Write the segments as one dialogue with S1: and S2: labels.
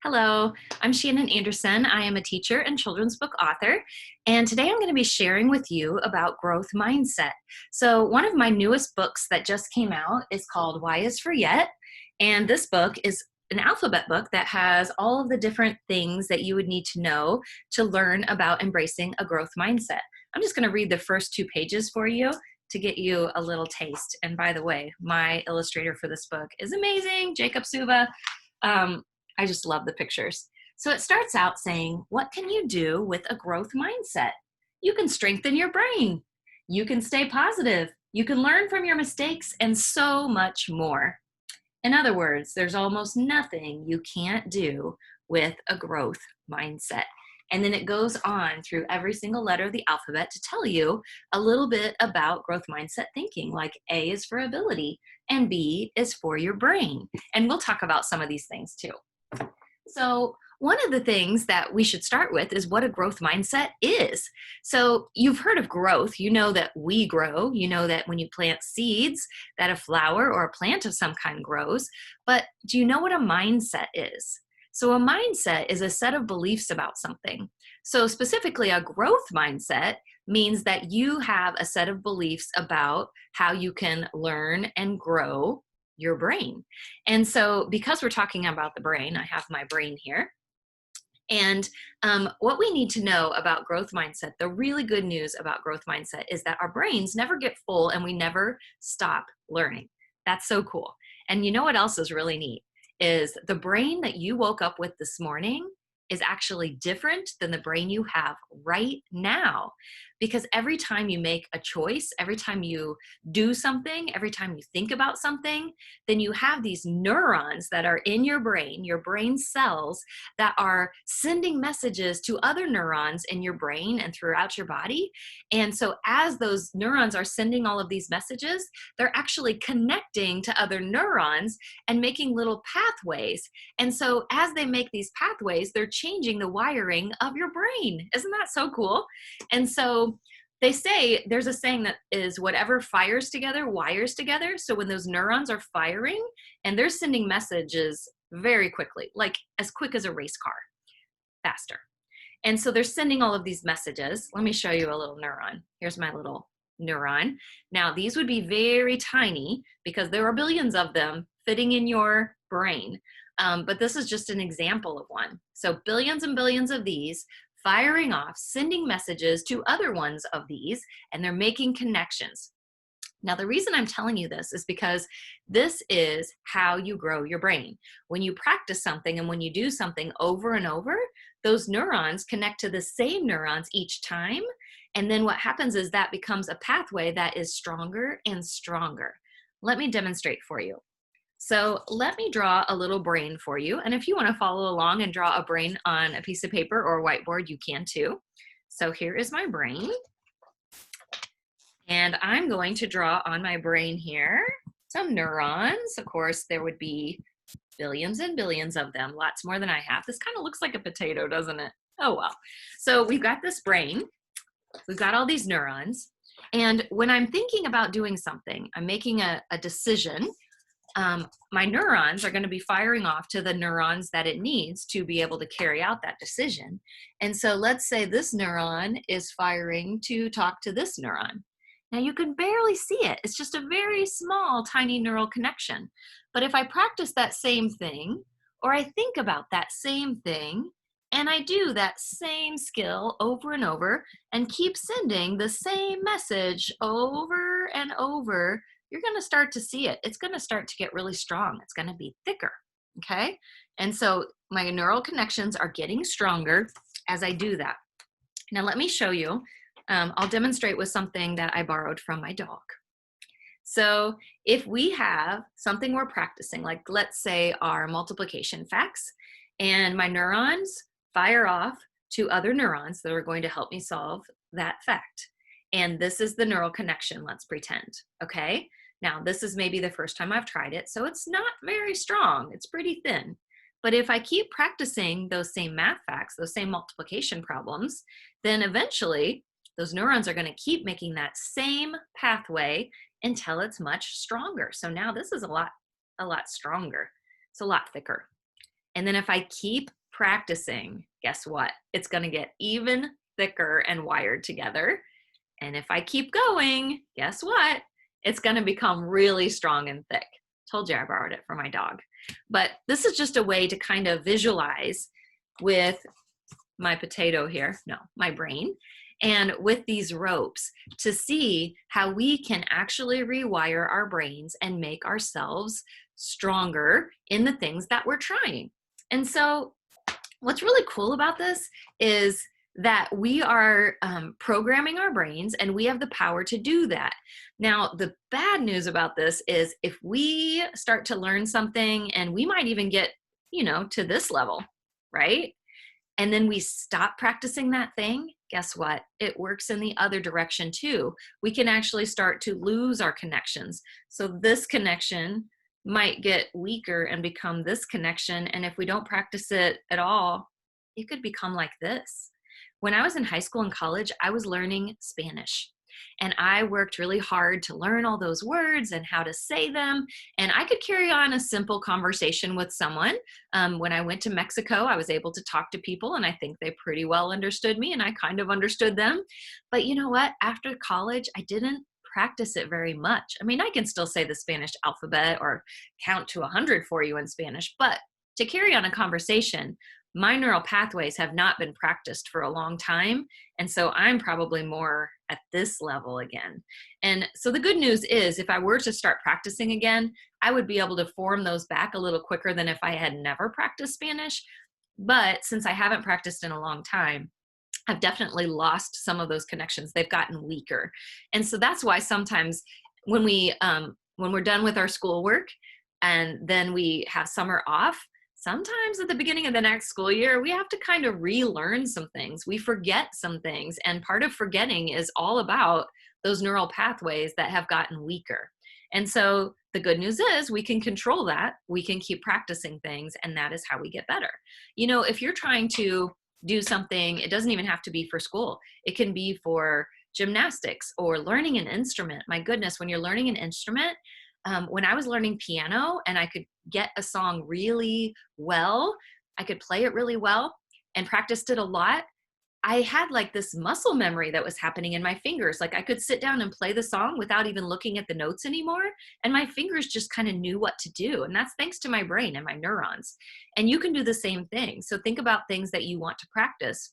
S1: Hello, I'm Shannon Anderson. I am a teacher and children's book author, and today I'm going to be sharing with you about growth mindset. So, one of my newest books that just came out is called Y is for Yet, and this book is an alphabet book that has all of the different things that you would need to know to learn about embracing a growth mindset. I'm just going to read the first 2 pages for you to get you a little taste. And by the way, my illustrator for this book is amazing, Jacob Suva. I just love the pictures. So it starts out saying, what can you do with a growth mindset? You can strengthen your brain. You can stay positive. You can learn from your mistakes and so much more. In other words, there's almost nothing you can't do with a growth mindset. And then it goes on through every single letter of the alphabet to tell you a little bit about growth mindset thinking, like A is for ability and B is for your brain. And we'll talk about some of these things too. So one of the things that we should start with is what a growth mindset is. So you've heard of growth. You know that we grow. You know that when you plant seeds, that a flower or a plant of some kind grows. But do you know what a mindset is? So a mindset is a set of beliefs about something. So specifically, a growth mindset means that you have a set of beliefs about how you can learn and grow your brain. And so because we're talking about the brain, I have my brain here. And what we need to know about growth mindset, the really good news about growth mindset is that our brains never get full and we never stop learning. That's so cool. And you know what else is really neat is the brain that you woke up with this morning is actually different than the brain you have right now. Because every time you make a choice, every time you do something, every time you think about something, then you have these neurons that are in your brain cells that are sending messages to other neurons in your brain and throughout your body. And so as those neurons are sending all of these messages, they're actually connecting to other neurons and making little pathways. And so as they make these pathways, they're changing the wiring of your brain. Isn't that so cool? And so they say, there's a saying that is whatever fires together, wires together. So when those neurons are firing and they're sending messages very quickly, like as quick as a race car, faster. And so they're sending all of these messages. Let me show you a little neuron. Here's my little neuron. Now, these would be very tiny because there are billions of them fitting in your brain. But this is just an example of one. So billions and billions of these firing off, sending messages to other ones of these, and they're making connections. Now, the reason I'm telling you this is because this is how you grow your brain. When you practice something and when you do something over and over, those neurons connect to the same neurons each time. And then what happens is that becomes a pathway that is stronger and stronger. Let me demonstrate for you. So let me draw a little brain for you. And if you want to follow along and draw a brain on a piece of paper or a whiteboard, you can too. So here is my brain. And I'm going to draw on my brain here some neurons. Of course, there would be billions and billions of them, lots more than I have. This kind of looks like a potato, doesn't it? Oh, well. So we've got this brain. We've got all these neurons. And when I'm thinking about doing something, I'm making a decision. My neurons are going to be firing off to the neurons that it needs to be able to carry out that decision. And so let's say this neuron is firing to talk to this neuron. Now you can barely see it. It's just a very small, tiny neural connection. But if I practice that same thing, or I think about that same thing, and I do that same skill over and over and keep sending the same message over and over, you're going to start to see it. It's going to start to get really strong. It's going to be thicker, okay? And so my neural connections are getting stronger as I do that. Now let me show you. I'll demonstrate with something that I borrowed from my dog. So if we have something we're practicing, like let's say our multiplication facts, and my neurons fire off to other neurons that are going to help me solve that fact. And this is the neural connection, let's pretend, okay? Now, this is maybe the first time I've tried it, so it's not very strong. It's pretty thin. But if I keep practicing those same math facts, those same multiplication problems, then eventually those neurons are going to keep making that same pathway until it's much stronger. So now this is a lot stronger. It's a lot thicker. And then if I keep practicing, guess what? It's going to get even thicker and wired together. And if I keep going, guess what? It's going to become really strong and thick. Told you I borrowed it from my dog. But this is just a way to kind of visualize with my potato here, no, my brain, and with these ropes to see how we can actually rewire our brains and make ourselves stronger in the things that we're trying. And so what's really cool about this is that we are programming our brains and we have the power to do that. Now, the bad news about this is if we start to learn something and we might even get, to this level, right? And then we stop practicing that thing, guess what? It works in the other direction too. We can actually start to lose our connections. So this connection might get weaker and become this connection. And if we don't practice it at all, it could become like this. When I was in high school and college, I was learning Spanish. And I worked really hard to learn all those words and how to say them. And I could carry on a simple conversation with someone. When I went to Mexico, I was able to talk to people, and I think they pretty well understood me, and I kind of understood them. But you know what? After college, I didn't practice it very much. I mean, I can still say the Spanish alphabet or count to 100 for you in Spanish, but to carry on a conversation, my neural pathways have not been practiced for a long time. And so I'm probably more at this level again. And so the good news is if I were to start practicing again, I would be able to form those back a little quicker than if I had never practiced Spanish. But since I haven't practiced in a long time, I've definitely lost some of those connections. They've gotten weaker. And so that's why sometimes when we're done with our schoolwork and then we have summer off, sometimes at the beginning of the next school year, we have to kind of relearn some things. We forget some things. And part of forgetting is all about those neural pathways that have gotten weaker. And so the good news is we can control that. We can keep practicing things, and that is how we get better. If you're trying to do something, it doesn't even have to be for school. It can be for gymnastics or learning an instrument. My goodness, when you're learning an instrument, when I was learning piano and I could get a song really well, I could play it really well and practiced it a lot, I had like this muscle memory that was happening in my fingers. Like I could sit down and play the song without even looking at the notes anymore. And my fingers just kind of knew what to do. And that's thanks to my brain and my neurons. And you can do the same thing. So think about things that you want to practice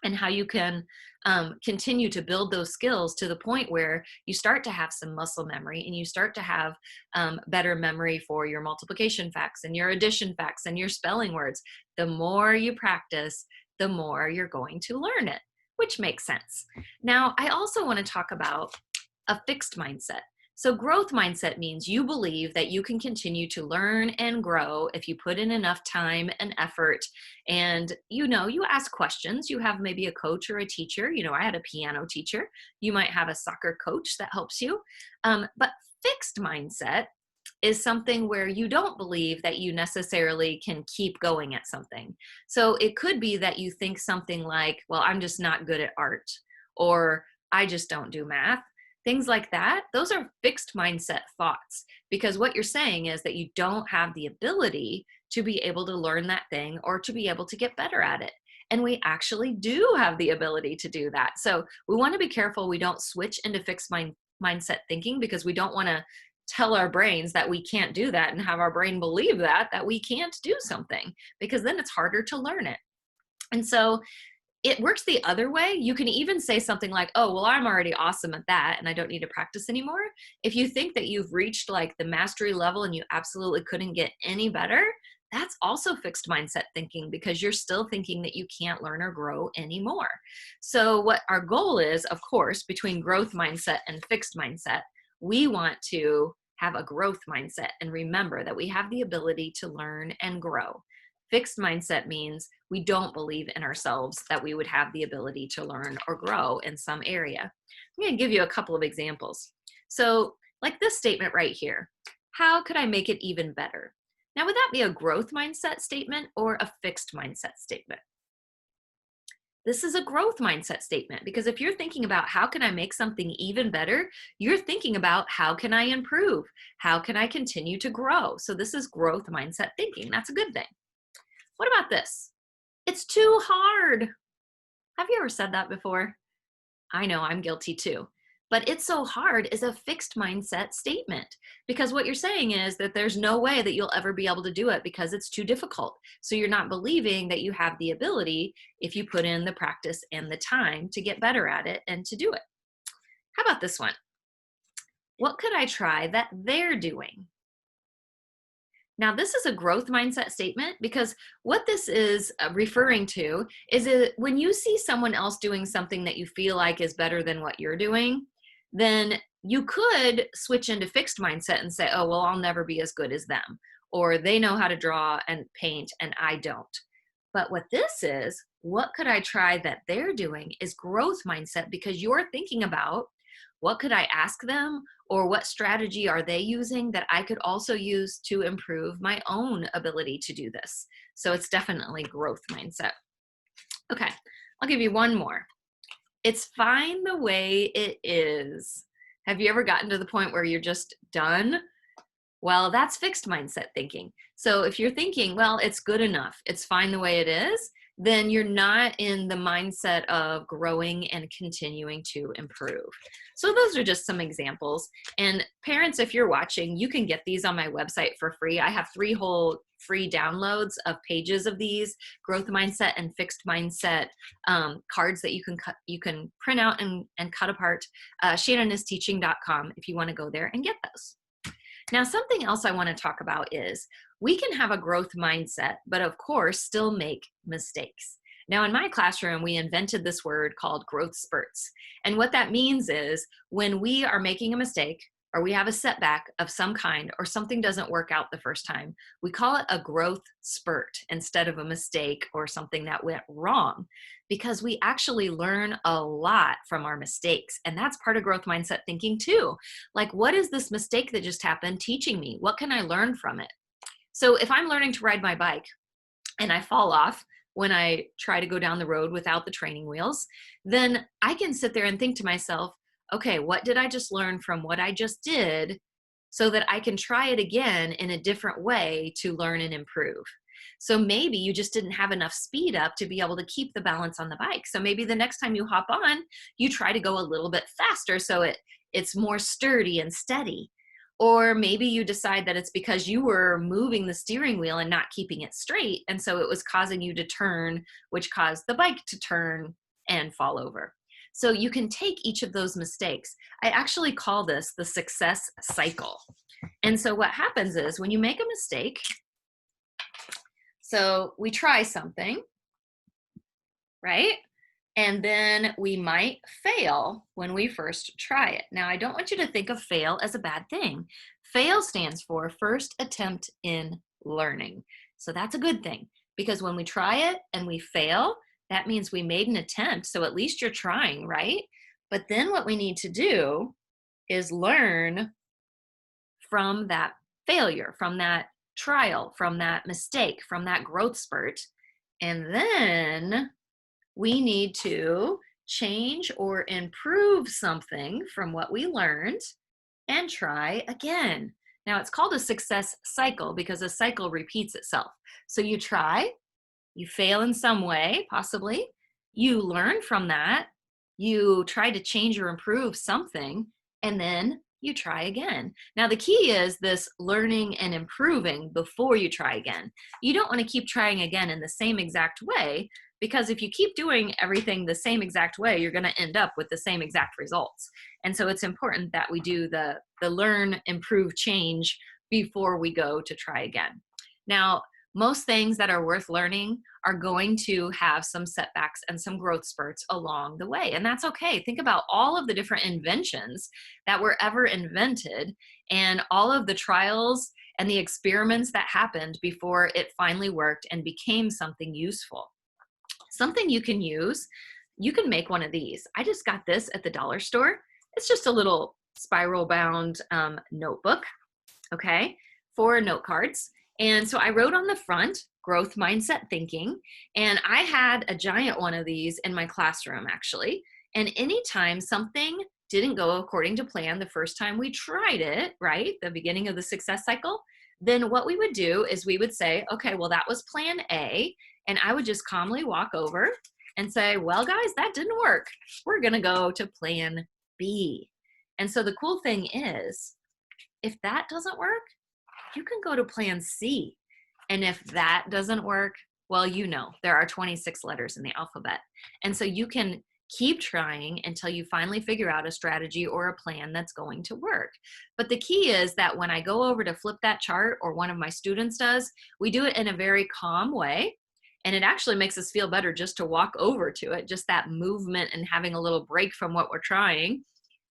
S1: and how you can continue to build those skills to the point where you start to have some muscle memory and you start to have better memory for your multiplication facts and your addition facts and your spelling words. The more you practice, the more you're going to learn it, which makes sense. Now, I also want to talk about a fixed mindset. So growth mindset means you believe that you can continue to learn and grow if you put in enough time and effort. And, you ask questions. You have maybe a coach or a teacher. I had a piano teacher. You might have a soccer coach that helps you. But fixed mindset is something where you don't believe that you necessarily can keep going at something. So it could be that you think something like, well, I'm just not good at art, or I just don't do math. Things like that, those are fixed mindset thoughts, because what you're saying is that you don't have the ability to be able to learn that thing or to be able to get better at it. And we actually do have the ability to do that. So we want to be careful we don't switch into fixed mindset thinking, because we don't want to tell our brains that we can't do that and have our brain believe that we can't do something, because then it's harder to learn it. And so it works the other way. You can even say something like, oh, well, I'm already awesome at that and I don't need to practice anymore. If you think that you've reached like the mastery level and you absolutely couldn't get any better, that's also fixed mindset thinking, because you're still thinking that you can't learn or grow anymore. So what our goal is, of course, between growth mindset and fixed mindset, we want to have a growth mindset and remember that we have the ability to learn and grow. Fixed mindset means we don't believe in ourselves that we would have the ability to learn or grow in some area. I'm going to give you a couple of examples. So like this statement right here, how could I make it even better? Now, would that be a growth mindset statement or a fixed mindset statement? This is a growth mindset statement, because if you're thinking about how can I make something even better, you're thinking about how can I improve? How can I continue to grow? So this is growth mindset thinking. That's a good thing. What about this? It's too hard. Have you ever said that before? I know I'm guilty too. But it's so hard is a fixed mindset statement because what you're saying is that there's no way that you'll ever be able to do it because it's too difficult. So you're not believing that you have the ability if you put in the practice and the time to get better at it and to do it. How about this one? What could I try that they're doing? Now, this is a growth mindset statement because what this is referring to is when you see someone else doing something that you feel like is better than what you're doing, then you could switch into fixed mindset and say, oh, well, I'll never be as good as them, or they know how to draw and paint and I don't. But what this is, what could I try that they're doing is growth mindset because you're thinking about what could I ask them or what strategy are they using that I could also use to improve my own ability to do this. So it's definitely growth mindset. Okay, I'll give you one more. It's fine the way it is. Have you ever gotten to the point where you're just done? Well, that's fixed mindset thinking. So if you're thinking, well, it's good enough, it's fine the way it is, then you're not in the mindset of growing and continuing to improve. So those are just some examples. And parents, if you're watching, you can get these on my website for free. I have 3 whole free downloads of pages of these growth mindset and fixed mindset cards that you can print out and cut apart. ShannonIsTeaching.com if you want to go there and get those. Now, something else I want to talk about is we can have a growth mindset, but of course, still make mistakes. Now, in my classroom, we invented this word called growth spurts. And what that means is when we are making a mistake or we have a setback of some kind or something doesn't work out the first time, we call it a growth spurt instead of a mistake or something that went wrong because we actually learn a lot from our mistakes. And that's part of growth mindset thinking too. Like, what is this mistake that just happened teaching me? What can I learn from it? So if I'm learning to ride my bike and I fall off when I try to go down the road without the training wheels, then I can sit there and think to myself, okay, what did I just learn from what I just did so that I can try it again in a different way to learn and improve? So maybe you just didn't have enough speed up to be able to keep the balance on the bike. So maybe the next time you hop on, you try to go a little bit faster so it's more sturdy and steady. Or maybe you decide that it's because you were moving the steering wheel and not keeping it straight. And so it was causing you to turn, which caused the bike to turn and fall over. So you can take each of those mistakes. I actually call this the success cycle. And so what happens is when you make a mistake, so we try something, right? And then we might fail when we first try it. Now, I don't want you to think of fail as a bad thing. Fail stands for first attempt in learning. So that's a good thing because when we try it and we fail, that means we made an attempt. So at least you're trying, right? But then what we need to do is learn from that failure, from that trial, from that mistake, from that growth spurt. And then we need to change or improve something from what we learned and try again. Now, it's called a success cycle because a cycle repeats itself. So you try, you fail in some way, possibly. You learn from that. You try to change or improve something, and then you try again. Now, the key is this learning and improving before you try again. You don't want to keep trying again in the same exact way because if you keep doing everything the same exact way, you're going to end up with the same exact results. And so it's important that we do the learn, improve, change before we go to try again. Now, most things that are worth learning are going to have some setbacks and some growth spurts along the way. And that's okay. Think about all of the different inventions that were ever invented and all of the trials and the experiments that happened before it finally worked and became something useful. Something you can use, you can make one of these. I just got this at the dollar store. It's just a little spiral bound notebook, okay, for note cards. And so I wrote on the front, growth mindset thinking, and I had a giant one of these in my classroom actually. And anytime something didn't go according to plan the first time we tried it, right, the beginning of the success cycle, then what we would do is we would say, okay, well, that was plan A. And I would just calmly walk over and say, well, guys, that didn't work. We're going to go to plan B. And so the cool thing is, if that doesn't work, you can go to plan C. And if that doesn't work, well, there are 26 letters in the alphabet. And so you can keep trying until you finally figure out a strategy or a plan that's going to work. But the key is that when I go over to flip that chart, or one of my students does, we do it in a very calm way. And it actually makes us feel better just to walk over to it, just that movement and having a little break from what we're trying.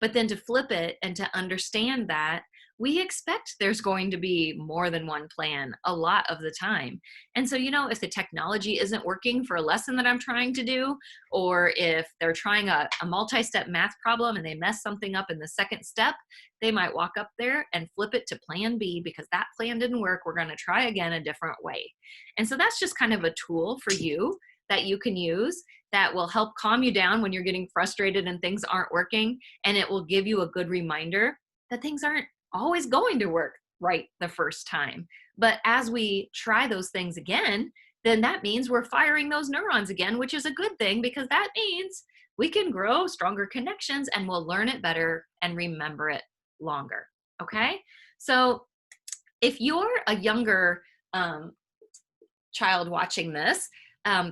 S1: But then to flip it and to understand that we expect there's going to be more than one plan a lot of the time. And so, if the technology isn't working for a lesson that I'm trying to do, or if they're trying a multi-step math problem and they mess something up in the second step, they might walk up there and flip it to plan B because that plan didn't work. We're going to try again a different way. And so that's just kind of a tool for you that you can use that will help calm you down when you're getting frustrated and things aren't working. And it will give you a good reminder that things aren't always going to work right the first time. But as we try those things again, then that means we're firing those neurons again, which is a good thing because that means we can grow stronger connections and we'll learn it better and remember it longer. Okay? So if you're a younger child watching this,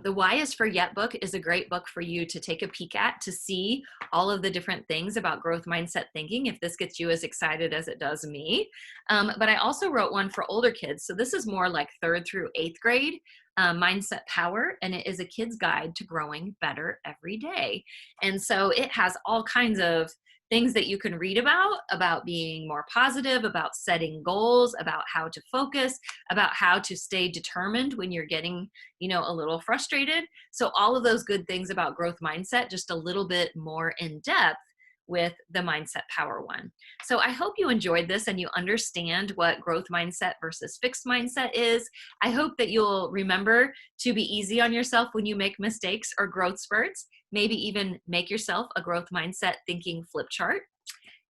S1: the Why is for Yet book is a great book for you to take a peek at to see all of the different things about growth mindset thinking, if this gets you as excited as it does me. But I also wrote one for older kids. So this is more like 3rd through 8th grade, Mindset Power, and it is a kid's guide to growing better every day. And so it has all kinds of things that you can read about being more positive, about setting goals, about how to focus, about how to stay determined when you're getting, a little frustrated. So all of those good things about growth mindset, just a little bit more in depth with the Mindset Power one. So I hope you enjoyed this and you understand what growth mindset versus fixed mindset is. I hope that you'll remember to be easy on yourself when you make mistakes or growth spurts. Maybe even make yourself a growth mindset thinking flip chart.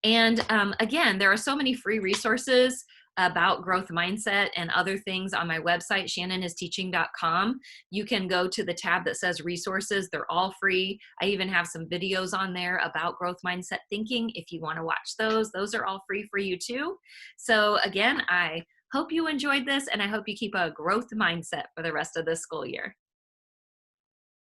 S1: And again, there are so many free resources about growth mindset and other things on my website, shannonisteaching.com. You can go to the tab that says resources. They're all free. I even have some videos on there about growth mindset thinking. If you want to watch those are all free for you too. So again, I hope you enjoyed this and I hope you keep a growth mindset for the rest of this school year.